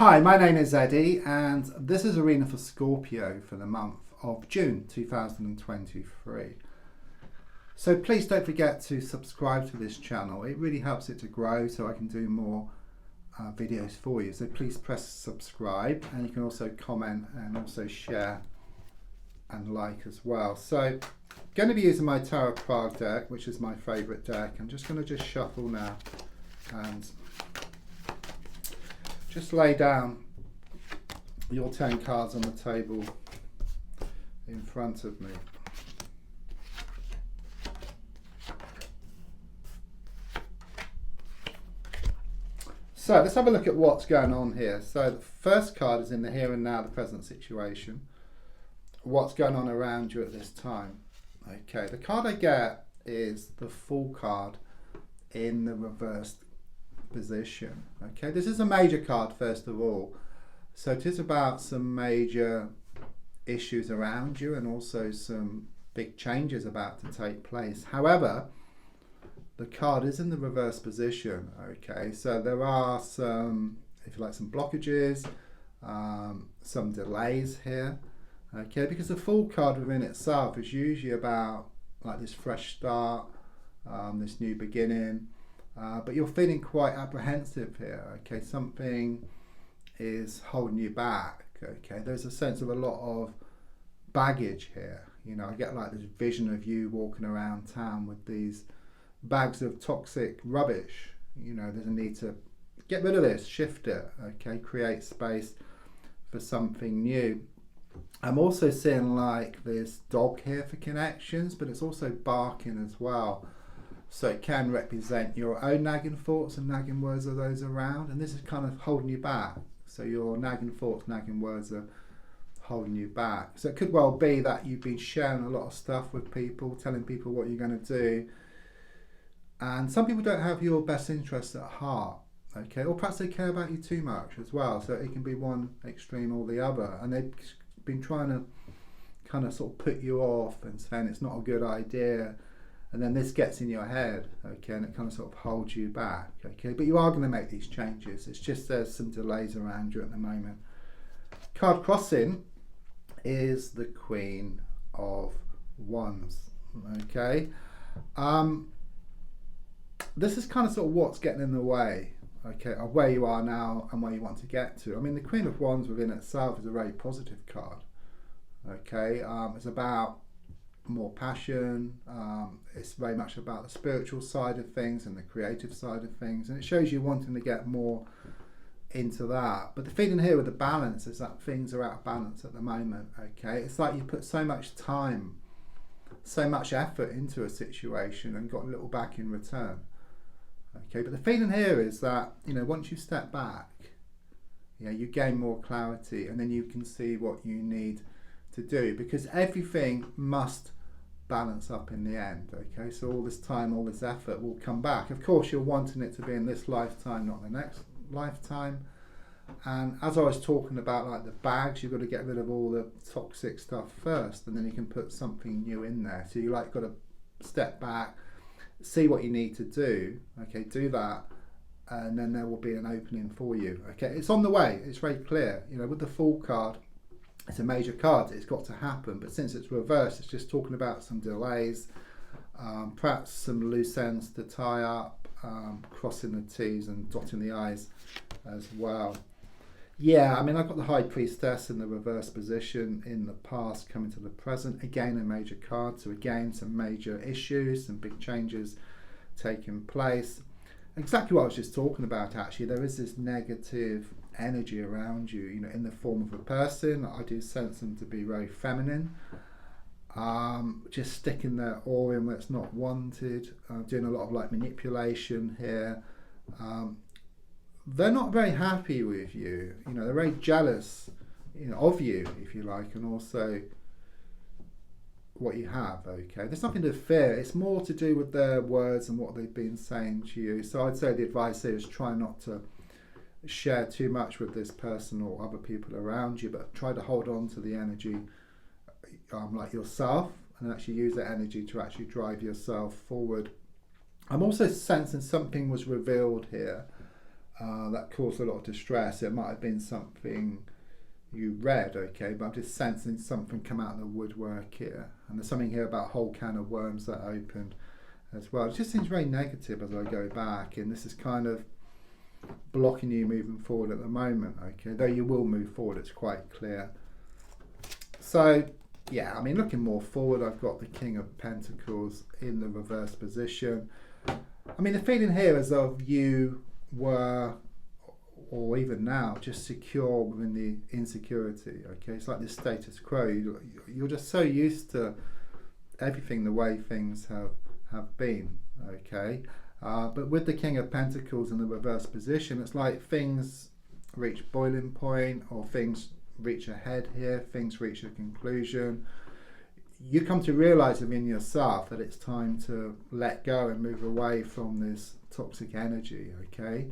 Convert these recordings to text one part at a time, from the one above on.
Hi, my name is Eddie and this is a reading for Scorpio for the month of June 2023. So please don't forget to subscribe to this channel. It really helps it to grow so I can do more videos for you. So please press subscribe, and you can also comment and also share and like as well. So going to be using my Tarot Prague deck, which is my favourite deck. I'm just going to shuffle now and just lay down your 10 cards on the table in front of me. So let's have a look at what's going on here. So the first card is in the here and now, the present situation. What's going on around you at this time. Okay, the card I get is the Fool card in the reversed position. Okay, this is a major card first of all, so it is about some major issues around you and also some big changes about to take place. However, the card is in the reverse position. Okay, so there are some, if you like, some blockages, some delays here. Okay, because the Fool card within itself is usually about like this fresh start, this new beginning. But you're feeling quite apprehensive here. Okay, something is holding you back. Okay, there's a sense of a lot of baggage here. You know, I get like this vision of you walking around town with these bags of toxic rubbish. You know, there's a need to get rid of this, shift it. Okay, create space for something new. I'm also seeing like this dog here for connections, but it's also barking as well. So it can represent your own nagging thoughts and nagging words of those around, and this is kind of holding you back. So your nagging thoughts, nagging words are holding you back. So it could well be that you've been sharing a lot of stuff with people, telling people what you're going to do, and some people don't have your best interests at heart. Okay, or perhaps they care about you too much as well. So it can be one extreme or the other, and they've been trying to kind of sort of put you off and saying it's not a good idea. And then this gets in your head, okay, and it kind of sort of holds you back, okay. But you are going to make these changes. It's just there's some delays around you at the moment. Card crossing is the Queen of Wands, okay. This is kind of sort of what's getting in the way, okay, of where you are now and where you want to get to. I mean, the Queen of Wands within itself is a very positive card, okay. It's about more passion, it's very much about the spiritual side of things and the creative side of things, and it shows you wanting to get more into that. But the feeling here with the balance is that things are out of balance at the moment. Okay, it's like you put so much time, so much effort into a situation and got a little back in return. Okay, but the feeling here is that, you know, once you step back, you know, you gain more clarity, and then you can see what you need to do, because everything must balance up in the end. Okay, so all this time, all this effort will come back. Of course, you're wanting it to be in this lifetime, not the next lifetime. And as I was talking about, like the bags, you've got to get rid of all the toxic stuff first, and then you can put something new in there. So you like got to step back, see what you need to do. Okay, do that, and then there will be an opening for you. Okay, it's on the way. It's very clear. You know, with the Fool card, it's a major card, it's got to happen, but since it's reversed, it's just talking about some delays, perhaps some loose ends to tie up, crossing the T's and dotting the I's as well. Yeah, I mean, I've got the High Priestess in the reverse position in the past coming to the present. Again, a major card, so again, some major issues, some big changes taking place. Exactly what I was just talking about, actually. There is this negative energy around you, you know, in the form of a person. I do sense them to be very feminine, just sticking their oar in where it's not wanted, doing a lot of like manipulation here. They're not very happy with you, you know, they're very jealous, you know, of you, if you like, and also what you have. Okay, there's nothing to fear. It's more to do with their words and what they've been saying to you. So I'd say the advice here is try not to share too much with this person or other people around you, but try to hold on to the energy like yourself, and actually use that energy to actually drive yourself forward. I'm also sensing something was revealed here that caused a lot of distress. It might have been something you read, okay, but I'm just sensing something come out of the woodwork here. And there's something here about a whole can of worms that opened as well. It just seems very negative as I go back, and this is kind of blocking you moving forward at the moment, okay, though you will move forward, it's quite clear. So yeah, I mean, looking more forward, I've got the King of Pentacles in the reverse position. I mean, the feeling here is of you were, or even now, just secure within the insecurity, okay? It's like this status quo. You're just so used to everything the way things have been, okay? But with the King of Pentacles in the reverse position, it's like things reach boiling point, or things reach a head here, things reach a conclusion. You come to realize within yourself that it's time to let go and move away from this toxic energy, okay?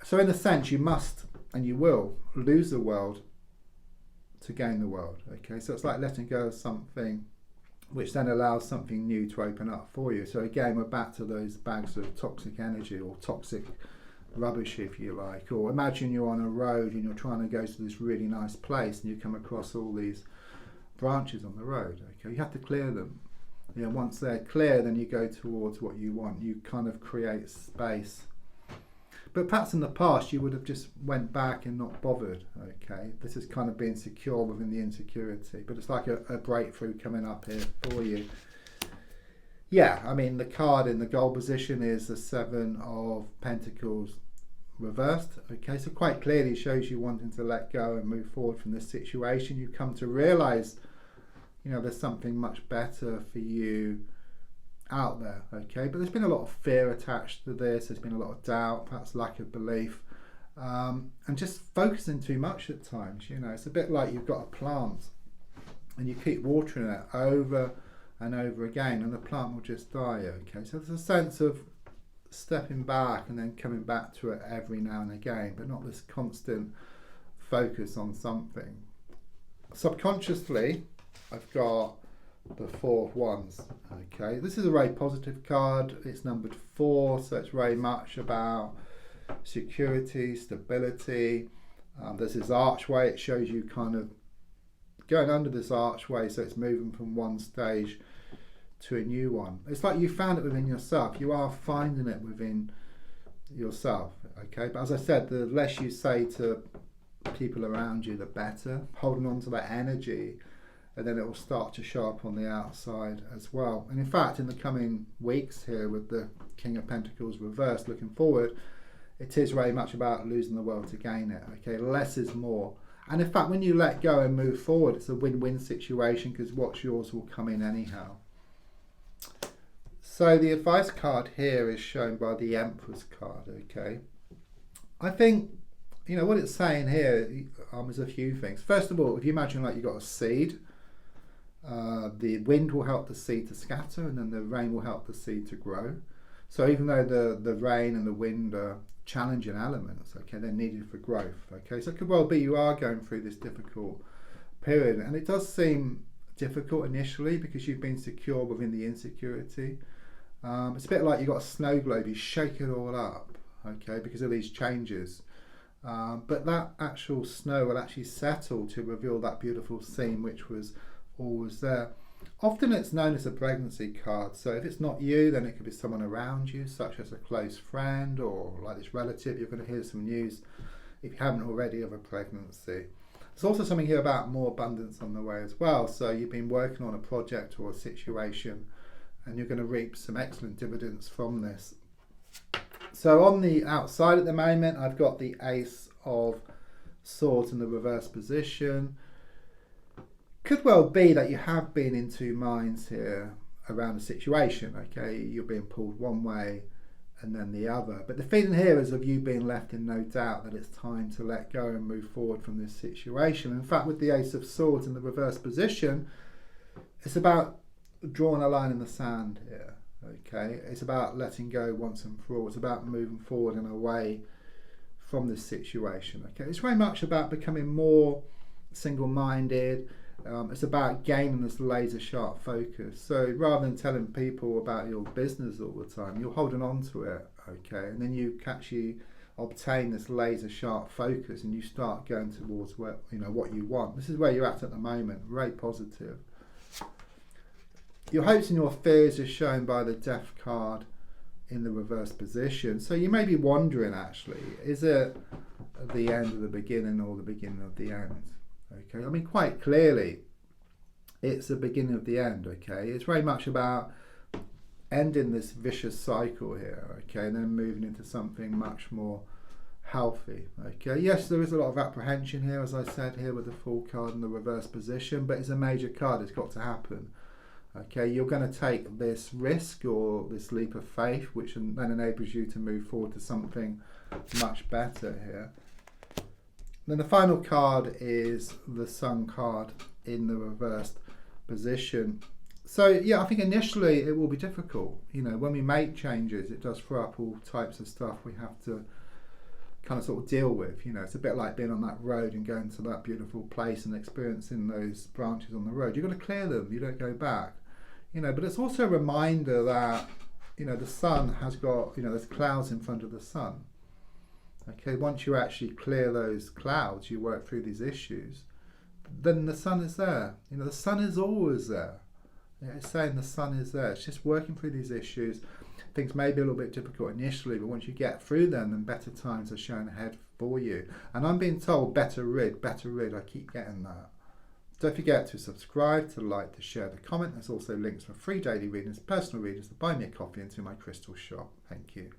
So in a sense, you must and you will lose the world to gain the world, okay? So it's like letting go of something which then allows something new to open up for you. So again, we're back to those bags of toxic energy, or toxic rubbish, if you like. Or imagine you're on a road and you're trying to go to this really nice place, and you come across all these branches on the road, okay? You have to clear them. You know, once they're clear, then you go towards what you want. You kind of create space. But perhaps in the past you would have just went back and not bothered, okay? This is kind of being secure within the insecurity, but it's like a breakthrough coming up here for you. Yeah, I mean, the card in the goal position is the Seven of Pentacles reversed, okay? So quite clearly shows you wanting to let go and move forward from this situation. You come to realize, you know, there's something much better for you out there, okay? But there's been a lot of fear attached to this. There's been a lot of doubt, perhaps lack of belief, and just focusing too much at times. You know, it's a bit like you've got a plant and you keep watering it over and over again, and the plant will just die, okay? So there's a sense of stepping back and then coming back to it every now and again, but not this constant focus on something. Subconsciously, I've got the Four of Wands, okay? This is a very positive card. It's numbered 4, so it's very much about security, stability. There's this archway. It shows you kind of going under this archway, so it's moving from one stage to a new one. It's like you found it within yourself. You are finding it within yourself, okay? But as I said, the less you say to people around you, the better. Holding on to that energy, and then it will start to show up on the outside as well. And in fact, in the coming weeks here, with the King of Pentacles reversed, looking forward, it is very much about losing the world to gain it, okay? Less is more. And in fact, when you let go and move forward, it's a win-win situation, because what's yours will come in anyhow. So the advice card here is shown by the Empress card, okay? I think, you know, what it's saying here is a few things. First of all, if you imagine like you've got a seed, the wind will help the seed to scatter, and then the rain will help the seed to grow. So even though the rain and the wind are challenging elements, okay, they're needed for growth, okay? So it could well be you are going through this difficult period, and it does seem difficult initially because you've been secure within the insecurity. It's a bit like you've got a snow globe, you shake it all up, okay, because of these changes. But that actual snow will actually settle to reveal that beautiful scene which was always there. Often it's known as a pregnancy card, so if it's not you, then it could be someone around you, such as a close friend or like this relative. You're going to hear some news, if you haven't already, of a pregnancy. There's also something here about more abundance on the way as well. So you've been working on a project or a situation, and you're going to reap some excellent dividends from this. So on the outside at the moment, I've got the Ace of Swords in the reverse position. Could well be that you have been in two minds here around the situation, okay? You're being pulled one way and then the other. But the feeling here is of you being left in no doubt that it's time to let go and move forward from this situation. In fact, with the Ace of Swords in the reverse position, it's about drawing a line in the sand here, okay? It's about letting go once and for all. It's about moving forward and away from this situation, okay? It's very much about becoming more single-minded. It's about gaining this laser sharp focus. So rather than telling people about your business all the time, you're holding on to it, okay? And then you actually obtain this laser sharp focus, and you start going towards where, what you want. This is where you're at the moment. Very positive. Your hopes and your fears are shown by the Death card in the reverse position. So you may be wondering, actually, is it the end of the beginning or the beginning of the end? Okay, I mean, quite clearly it's the beginning of the end. Okay, it's very much about ending this vicious cycle here, okay, and then moving into something much more healthy. Okay, yes, there is a lot of apprehension here, as I said here, with the Fool card in the reverse position, but it's a major card. It's got to happen. Okay, you're going to take this risk or this leap of faith, which then enables you to move forward to something much better here. Then the final card is the Sun card in the reversed position. So yeah, I think initially it will be difficult. When we make changes, it does throw up all types of stuff we have to kind of sort of deal with. It's a bit like being on that road and going to that beautiful place and experiencing those branches on the road. You've got to clear them. You don't go back. But it's also a reminder that, the sun has got, there's clouds in front of the sun. Okay, once you actually clear those clouds, you work through these issues, then the sun is there. The sun is always there. It's saying the sun is there. It's just working through these issues. Things may be a little bit difficult initially, but once you get through them, then better times are shown ahead for you. And I'm being told, better rid. I keep getting that. Don't forget to subscribe, to like, to share, to comment. There's also links for free daily readings, personal readings, to buy me a coffee, and to my crystal shop. Thank you.